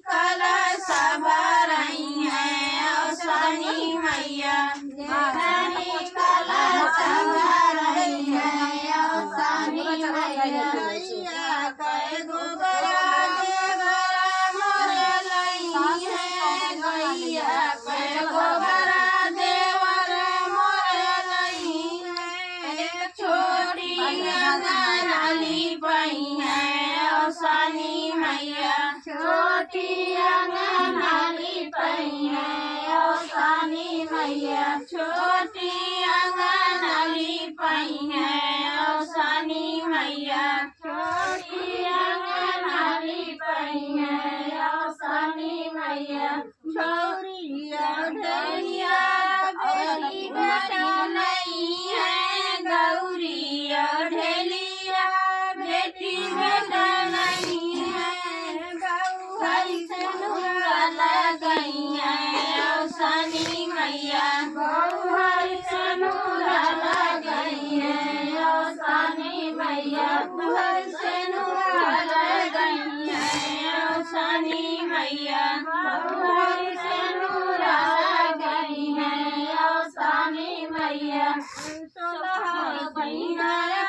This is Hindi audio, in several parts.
कलश भरई है औसनी मैया देखनी कलश भरई है औसनी मैया कई गोबरा देवरा मोर लई है गैया कई गोबरा देवर मोर लई है छोटी अंगनाली पई है औसनी मैया छोटी अंगनाली पई है औसनी मैया छोटी अंगनाली पई है औसनी मैया छोटी अंगनाली पई है औसनी मैया छोरिया ढेलिया बेटी बेटा नहीं है गौरिया ढेलिया बेटी बेटा नहीं है गौरी से नूरा लगई है औसनी मैया गौरी से नूरा लगई है औसनी मैया गौरी से नूरा लगई है औसनी मैया गौरी से नूरा लगई है औसनी मैया सोलह बहिनारा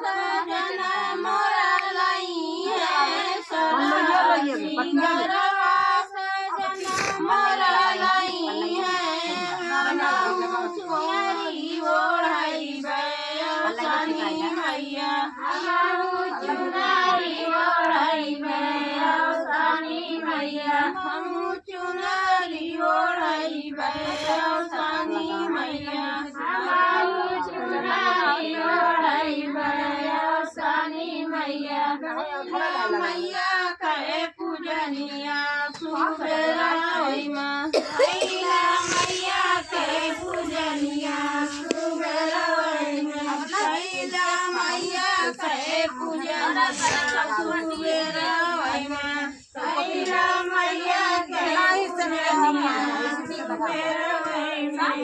सजना मोरा लई है सोलह सिंगरवा सजना मोरा लई है हमाऊ चुनरी ओढ़ाई बे औसनी मैया हमाऊ चुनरी ओढ़ाई बे औसनी मैया हमू चुनरी ओढ़ाई बे औसनी मैया हमाऊ चुनरी ओढ़ाई बे औसनी मैया मैया कहे पूजनिया सुबेरा होई माँ मैया कहे पूजनिया सुबेरा होई माँ मैया कहे पूजनिया सुबेरा होई माँ मैया कहे पूजनिया सुबेरा होई माँ